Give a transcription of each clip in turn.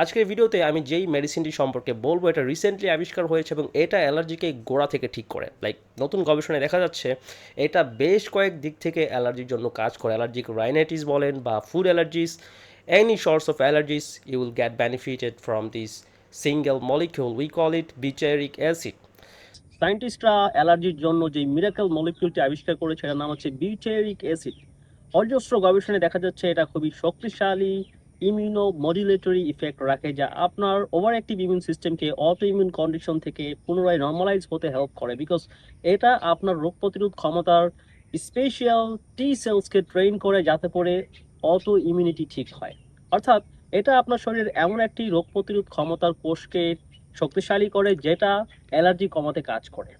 আজকের ভিডিওতে আমি যেই মেডিসিনটি সম্পর্কে বলবো এটা রিসেন্টলি আবিষ্কার হয়েছে এবং এটা অ্যালার্জিকে গোড়া থেকে ঠিক করে। নতুন গবেষণায় দেখা যাচ্ছে এটা বেশ কয়েক দিক থেকে অ্যালার্জির জন্য কাজ করে। অ্যালার্জিক রাইনাইটিস বলেন বা food allergies, any sorts of allergies you will get benefited from this single molecule, we call it butyric acid. সায়েন্টিস্টরা অ্যালার্জির জন্য যে মিরাকেল মলিকিউলটি আবিষ্কার করেছে এটার নাম হচ্ছে বিউটারিক অ্যাসিড। অজস্র গবেষণায় দেখা যাচ্ছে এটা খুবই শক্তিশালী ইমিউনো মডুলেটরি ইফেক্ট রাখে, যা আপনার ওভার অ্যাক্টিভ ইমিউন সিস্টেমকে অটো ইমিউন কন্ডিশন থেকে পুনরায় নর্মালাইজ হতে হেল্প করে, বিকজ এটা আপনার রোগ প্রতিরোধ ক্ষমতার স্পেশাল টি সেলসকে ট্রেন করে যাতে করে অটো ইমিউনিটি ঠিক হয়। অর্থাৎ এটা আপনার শরীরের এমন একটি রোগ প্রতিরোধ ক্ষমতার কোষকে শক্তিশালী করে যেটা অ্যালার্জি কমাতে কাজ করে।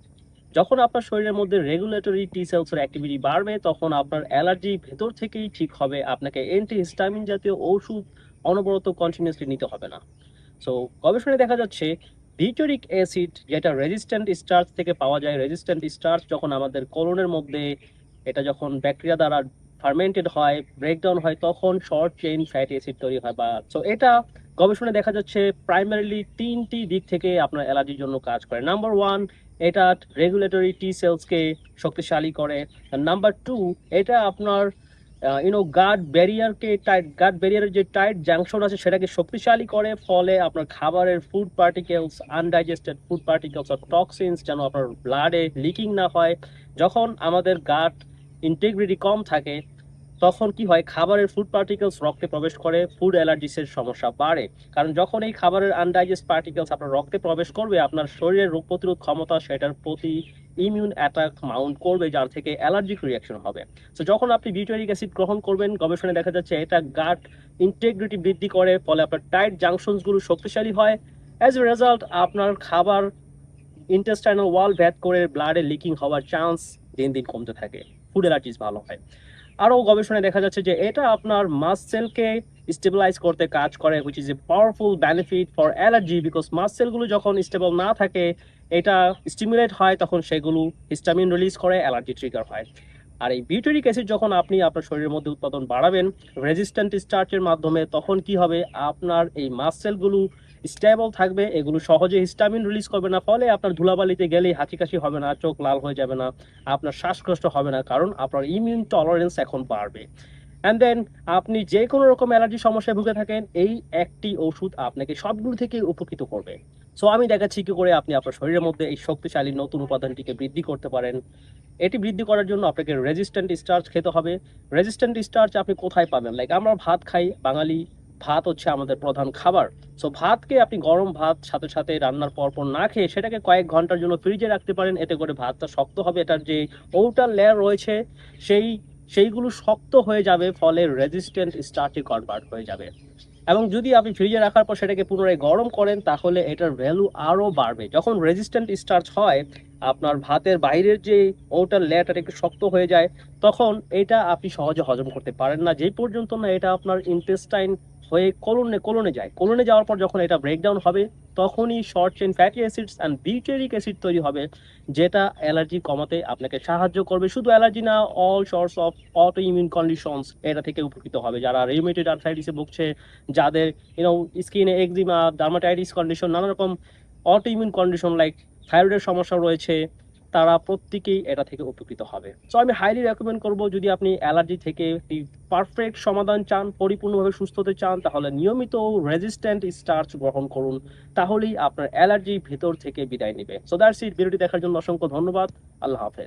যখন আপনার শরীরের মধ্যে রেগুলেটরি টি সেলসের অ্যাক্টিভিটি বাড়বে তখন আপনার অ্যালার্জি ভেতর থেকেই ঠিক হবে, আপনাকে অ্যান্টিহিস্টামিন জাতীয় ওষুধ অনবরত কন্টিনিউসলি নিতে হবে না। সো গবেষণায় দেখা যাচ্ছে ভিটরিক অ্যাসিড, যেটা রেজিস্ট্যান্ট স্টার্চ থেকে পাওয়া যায়, রেজিস্ট্যান্ট স্টার্চ যখন আমাদের কোলনের মধ্যে এটা যখন ব্যাকটেরিয়া দ্বারা ফার্মেন্টেড হয়, ব্রেকডাউন হয়, তখন শর্ট চেইন ফ্যাটি অ্যাসিড তৈরি হয়। সো এটা গবেষণায় দেখা যাচ্ছে প্রাইমারিলি তিনটি দিক থেকে আপনার অ্যালার্জির জন্য কাজ করে। নাম্বার ওয়ান, এটা রেগুলেটরি টি সেলসকে শক্তিশালী করে। নাম্বার টু, এটা আপনার গাট ব্যারিয়ারকে টাইট, গাট ব্যারিয়ারের যে টাইট জাংশন আছে সেটাকে শক্তিশালী করে, ফলে আপনার খাবারের food particles, undigested food particles or toxins যেন আপনার ব্লাডে লিকিং না হয়। যখন আমাদের গাট ইন্টিগ্রিটি কম থাকে তখন কি হয়, খাবারের ফুড পার্টিকেলস রক্তে প্রবেশ করে, ফুড অ্যালার্জিসের সমস্যা বাড়ে। কারণ যখন এই খাবারের আনডাইজেস্ট পার্টিকেলস আপনার রক্তে প্রবেশ করবে, আপনার শরীরের রোগ প্রতিরোধ ক্ষমতা সেটার প্রতি ইমিউন অ্যাটাক মাউন্ট করবে, যার থেকে অ্যালার্জিক রিয়াকশন হবে। সো যখন আপনি বিউটারিক অ্যাসিড গ্রহণ করবেন, গবেষণায় দেখা যাচ্ছে এটা গাট ইন্টিগ্রিটি বৃদ্ধি করে, ফলে আপনার টাইট জাংশনসগুলো শক্তিশালী হয়। অ্যাজ এ রেজাল্ট আপনার খাবার ইন্টেস্টাইনাল ওয়াল ভেদ করে ব্লাডে লিকিং হওয়ার চান্স দিন দিন কমতে থাকে, ফুড অ্যালার্জিস ভালো হয়। আরও গবেষণায় দেখা যাচ্ছে যে এটা আপনার মাসেলকে স্টেবিলাইজ করতে কাজ করে, which is a powerful benefit for allergy, because মাসেলগুলো যখন স্টেবল না থাকে, এটা স্টিমুলেট হয়, তখন সেগুলো হিস্টামিন রিলিজ করে, অ্যালার্জি ট্রিগার হয়। আর এই বিউটারিক অ্যাসিড যখন আপনি আপনার শরীরের মধ্যে উৎপাদন বাড়াবেন রেজিস্ট্যান্ট স্টার্চের মাধ্যমে, তখন কি হবে, আপনার এই মাসেলগুলো স্টেবল থাকবে, এগুলো সহজে হিস্টামিন রিলিজ করবে না, ফলে আপনার ধুলাবালিতে গেলেই হাঁচি কাশি হবে না, চোখ লাল হয়ে যাবে না, আপনার শ্বাসকষ্ট হবে না, কারণ আপনার ইমিউন টলারেন্স এখন বাড়বে। অ্যান্ড দেন আপনি যে কোনো রকম অ্যালার্জি সমস্যায় ভুগে থাকেন, এই একটি ওষুধ আপনাকে সবগুলো থেকে উপকৃত করবে। সো আমি দেখাচ্ছি কি করে আপনি আপনার শরীরের মধ্যে এই শক্তিশালী নতুন উপাদানটিকে বৃদ্ধি করতে পারেন। এটি বৃদ্ধি করার জন্য আপনাকে রেজিস্ট্যান্ট স্টার্চ খেতে হবে। রেজিস্ট্যান্ট স্টার্চ আপনি কোথায় পাবেন? আমরা ভাত খাই বাঙালি, ভাত হচ্ছে আমাদের প্রধান খাবার। সো ভাতকে আপনি গরম ভাত সাথে সাথে রান্নার পর পর না খেয়ে সেটাকে কয়েক ঘন্টার জন্য ফ্রিজে রাখতে পারেন, এতে করে ভাতটা শক্ত হবে, এটার যে আউটার লেয়ার রয়েছে সেই সেইগুলো শক্ত হয়ে যাবে, ফলে রেজিস্ট্যান্ট স্টার্চে কনভার্ট হয়ে যাবে। এবং যদি আপনি ফ্রিজে রাখার পর সেটাকে পুনরায় গরম করেন তাহলে এটার ভ্যালু আরও বাড়বে। যখন রেজিস্ট্যান্ট স্টার্চ হয়, আপনার ভাতের বাইরের যে ওটার লেয়ারটা একটু শক্ত হয়ে যায়, তখন এটা আপনি সহজে হজম করতে পারেন না, যেই পর্যন্ত না এটা আপনার ইন্টেস্টাইন হয়ে কোলনে যায়। কোলনে যাওয়ার পর যখন এটা ব্রেকডাউন হবে, তখনই short chain fatty acids and butyric acid তৈরি হবে, যেটা অ্যালার্জি কমাতে আপনাকে সাহায্য করবে। শুধু অ্যালার্জি না, all sorts of auto immune conditions এটা থেকে উপকৃত হবে। যারা রিউমেটয়েড আর্থ্রাইটিসে ভুগছে, যাদের স্কিনে এক্সিমা, ডার্মাটাইটিস কন্ডিশন, নানা রকম অটো ইমিউন কন্ডিশন লাইক থাইরয়েডের সমস্যা রয়েছে, তারা প্রত্যেকেই এটা থেকে উপকৃত হবে। সো আমি হাইলি রেকমেন্ড করব, যদি আপনি অ্যালার্জি থেকে একটি পারফেক্ট সমাধান চান, পরিপূর্ণভাবে সুস্থ হতে চান, তাহলে নিয়মিত রেজিস্ট্যান্ট স্টার্চ গ্রহণ করুন, তাহলেই আপনার অ্যালার্জি ভেতর থেকে বিদায় নেবে। So that's it. ভিডিওটি দেখার জন্য অসংখ্য ধন্যবাদ। আল্লাহ হাফেজ।